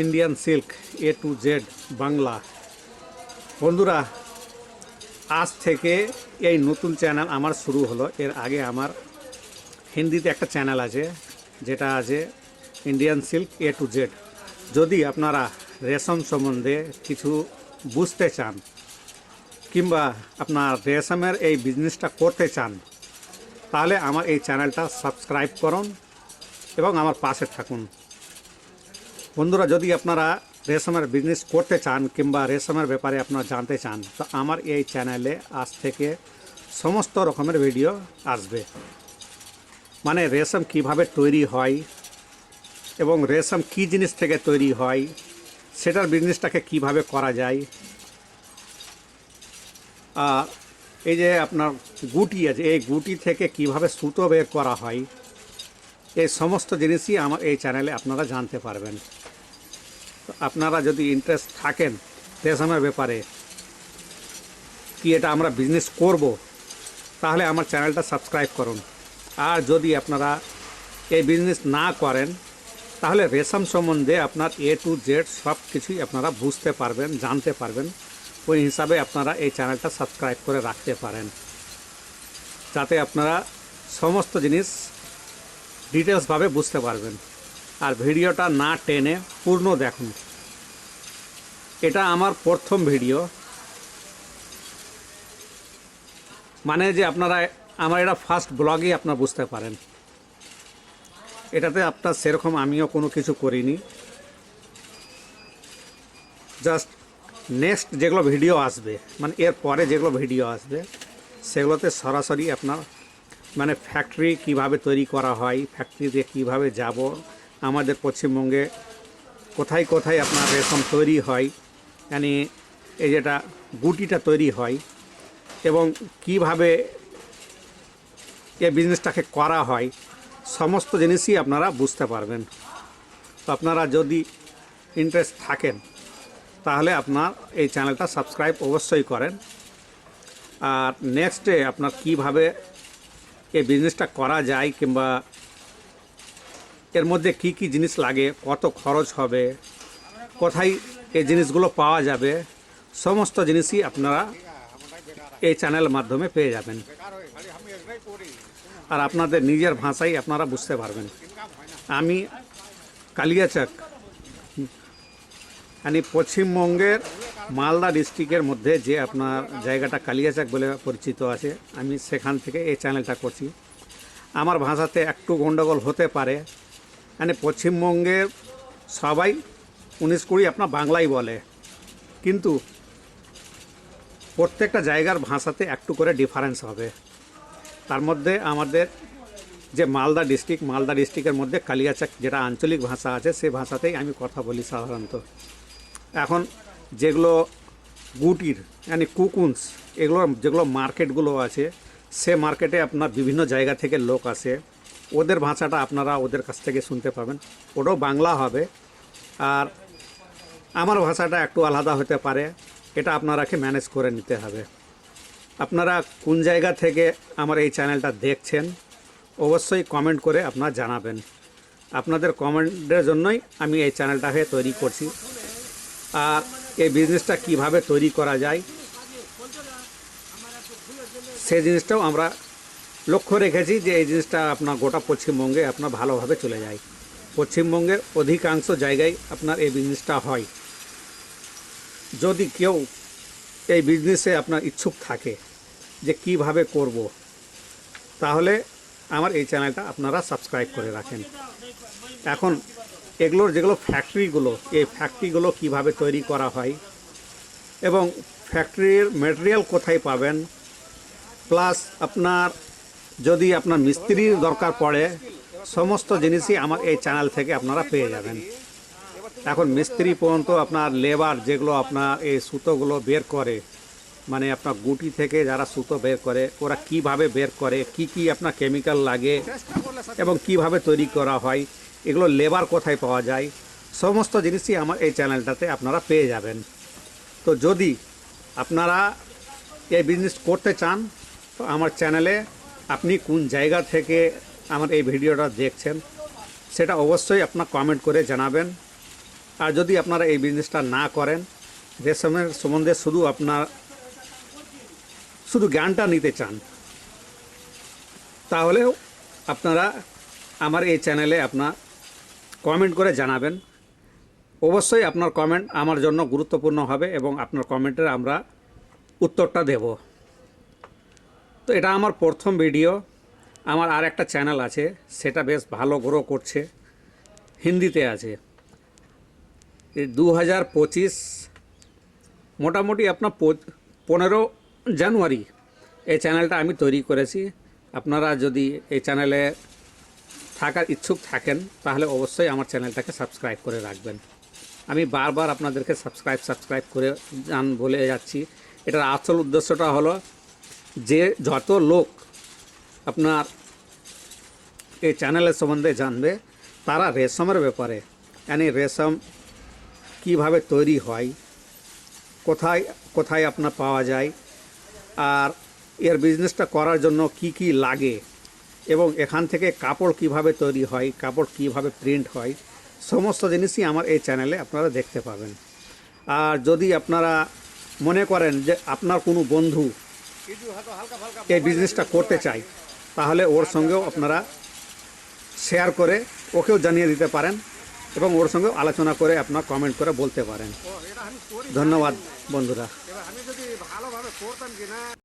Indian silk A to Z Bangla. বন্ধুরা, আজ থেকে এই নতুন চ্যানেল আমার শুরু হলো। এর আগে আমার হিন্দিতে একটা চ্যানেল আছে, যেটা আছে Indian silk A to Z। যদি আপনারা রেশম সম্বন্ধে কিছু বুঝতে চান কিংবা আপনার রেশমের এই বিজনেসটা করতে চান, তাহলে আমার এই চ্যানেলটা সাবস্ক্রাইব করুন এবং আমার পাশে থাকুন। বন্ধুরা, যদি আপনারা রেশমের বিজনেস করতে চান কিংবা রেশমের ব্যাপারে আপনারা জানতে চান, তো আমার এই চ্যানেলে আজ থেকে সমস্ত রকমের ভিডিও আসবে। মানে রেশম কিভাবে তৈরি হয় এবং রেশম কী জিনিস থেকে তৈরি হয়, সেটার বিজনেসটাকে কিভাবে করা যায়। আর এই যে আপনার গুটি আছে, এই গুটি থেকে কিভাবে সুতো বের করা হয়, এই সমস্ত জিনিসই আমার এই চ্যানেলে আপনারা জানতে পারবেন। আপনারা যদি ইন্টারেস্ট থাকেন রেশমের ব্যাপারে, কি এটা আমরা বিজনেস করব, তাহলে আমার চ্যানেলটা সাবস্ক্রাইব করুন। আর যদি আপনারা এই বিজনেস না করেন, তাহলে রেশম সম্বন্ধে আপনার A to Z সব কিছুই আপনারা বুঝতে পারবেন, জানতে পারবেন। ওই হিসাবে আপনারা এই চ্যানেলটা সাবস্ক্রাইব করে রাখতে পারেন, যাতে আপনারা সমস্ত জিনিস ডিটেলসভাবে বুঝতে পারবেন। আর ভিডিওটা না টেনে পূর্ণ দেখুন। এটা আমার প্রথম ভিডিও, মানে যে আপনারা আমার এটা ফার্স্ট ব্লগই আপনারা বুঝতে পারেন। এটাতে আপনার সেরকম আমিও কোনো কিছু করিনি, জাস্ট নেক্সট যেগুলো ভিডিও আসবে, মানে এর পরে যেগুলো ভিডিও আসবে, সেগুলোতে সরাসরি আপনার মানে ফ্যাক্টরি কিভাবে তৈরি করা হয়, ফ্যাক্টরিতে কিভাবে যাব, আমাদের পশ্চিমবঙ্গে কোথায় কোথায় আপনার রেশম তৈরি হয়, মানে এই যেটা গুটিটা তৈরি হয় এবং কিভাবে এই বিজনেসটাকে করা হয়, সমস্ত জিনিসই আপনারা বুঝতে পারবেন। তো আপনারা যদি ইন্টারেস্ট থাকেন, তাহলে আপনার এই চ্যানেলটা সাবস্ক্রাইব অবশ্যই করেন। আর নেক্সটে আপনার কিভাবে এই বিজনেসটা করা যায় কিংবা এর মধ্যে কি কি জিনিস লাগে, কত খরচ হবে, কোথায় এই জিনিসগুলো পাওয়া যাবে, সমস্ত জিনিসই আপনারা এই চ্যানেলের মাধ্যমে পেয়ে যাবেন। আর আপনাদের নিজের ভাষায় আপনারা বুঝতে পারবেন। আমি কালিয়াচক, মানে পশ্চিমবঙ্গের মালদা ডিস্ট্রিক্টের মধ্যে যে আপনার জায়গাটা কালিয়াচক বলে পরিচিত আছে, আমি সেখান থেকে এই চ্যানেলটা করছি। আমার ভাষাতে একটু গণ্ডগোল হতে পারে, মানে পশ্চিমবঙ্গের সবাই 19-20 আপনার বাংলাই বলে, কিন্তু প্রত্যেকটা জায়গার ভাষাতে একটু করে ডিফারেন্স হবে। তার মধ্যে আমাদের যে মালদা ডিস্ট্রিক্টের মধ্যে কালিয়াচক যেটা আঞ্চলিক ভাষা আছে, সেই ভাষাতেই আমি কথা বলি সাধারণত। এখন যেগুলো গুটির মানে কুকুন্স, এগুলো যেগুলো মার্কেটগুলো আছে, সে মার্কেটে আপনার বিভিন্ন জায়গা থেকে লোক আসে, ওদের ভাষাটা আপনারা ওদের কাছ থেকে শুনতে পাবেন। ওটাও বাংলা হবে, আর আমার ভাষাটা একটু আলাদা হতে পারে। এটা আপনারাকে ম্যানেজ করে নিতে হবে। আপনারা কোন জায়গা থেকে আমার এই চ্যানেলটা দেখছেন, অবশ্যই কমেন্ট করে আপনারা জানাবেন। আপনাদের কমেন্টের জন্যই আমি এই চ্যানেলটাকে তৈরি করছি। আর এই বিজনেসটা কিভাবে তৈরি করা যায়, সেই জিনিসটাও আমরা লক্ষ্য রেখেছি, যে এই জিনিসটা আপনার গোটা পশ্চিমবঙ্গে আপনার ভালোভাবে চলে যায়। পশ্চিমবঙ্গের অধিকাংশ জায়গায় আপনার এই বিজনেসটা হয়। যদি কেউ এই বিজনেসে আপনার ইচ্ছুক থাকে যে কিভাবে করব, তাহলে আমার এই চ্যানেলটা আপনারা সাবস্ক্রাইব করে রাখেন। এখন এগুলোর যেগুলো ফ্যাক্টরিগুলো, এই ফ্যাক্টরিগুলো কিভাবে তৈরি করা হয় এবং ফ্যাক্টরির ম্যাটেরিয়াল কোথায় পাবেন, প্লাস আপনার যদি আপনার মিস্ত্রির দরকার পড়ে, সমস্ত জিনিসই আমার এই চ্যানেল থেকে আপনারা পেয়ে যাবেন। এখন মিস্ত্রি পর্যন্ত আপনার লেবার যেগুলো আপনার এই সুতোগুলো বের করে, মানে আপনার গুটি থেকে যারা সুতো বের করে, ওরা কিভাবে বের করে, কি কি আপনার কেমিক্যাল লাগে এবং কিভাবে তৈরি করা হয়, এগুলো লেবার কোথায় পাওয়া যায়, সমস্ত জিনিসই আমার এই চ্যানেলটাতে আপনারা পেয়ে যাবেন। তো যদি আপনারা এই বিজনেস করতে চান, তো আমার চ্যানেলে আপনি কোন জায়গা থেকে আমার এই ভিডিওটা দেখছেন, সেটা অবশ্যই আপনার কমেন্ট করে জানাবেন। আর যদি আপনারা এই বিজনেসটা না করেন, রেশমের সম্বন্ধে শুধু জ্ঞানটা নিতে চান, তাহলেও আপনারা আমার এই চ্যানেলে আপনার কমেন্ট করে জানাবেন। অবশ্যই আপনার কমেন্ট আমার জন্য গুরুত্বপূর্ণ হবে এবং আপনার কমেন্টের আমরা উত্তরটা দেব। তো এটা আমার প্রথম ভিডিও। আমার আর একটা চ্যানেল আছে, সেটা বেশ ভালো গ্রো করছে, হিন্দিতে আছে। 2025 মোটামুটি আপনার 15 জানুয়ারি এই চ্যানেলটা আমি তৈরি করেছি। আপনারা যদি এই চ্যানেলে থাকার ইচ্ছুক থাকেন তাহলে অবশ্যই আমার চ্যানেলটাকে সাবস্ক্রাইব করে রাখবেন। আমি বারবার আপনাদেরকে সাবস্ক্রাইব করে বলে যাচ্ছি। এটার আসল উদ্দেশ্যটা হলো যে যত লোক আপনার এই চ্যানেলের সম্বন্ধে জানবে, তারা রেশমের ব্যাপারে, यानी রেশম কিভাবে তৈরি হয়, কোথায় কোথায় আপনার পাওয়া যায়, আর এর বিজনেসটা করার জন্য কি কি লাগে, এবং এখান থেকে কাপড় কিভাবে তৈরি হয়, কাপড় কিভাবে প্রিন্ট হয়, সমস্ত জিনিসই আমার এই চ্যানেলে আপনারা দেখতে পাবেন। আর যদি আপনারা মনে করেন যে আপনার কোনো বন্ধু এই বিজনেসটা করতে চায়, তাহলে ওর সঙ্গেও আপনারা শেয়ার করে ওকেও জানিয়ে দিতে পারেন এবং ওর সঙ্গেও আলোচনা করে আপনার কমেন্ট করে বলতে পারেন। ধন্যবাদ বন্ধুরা।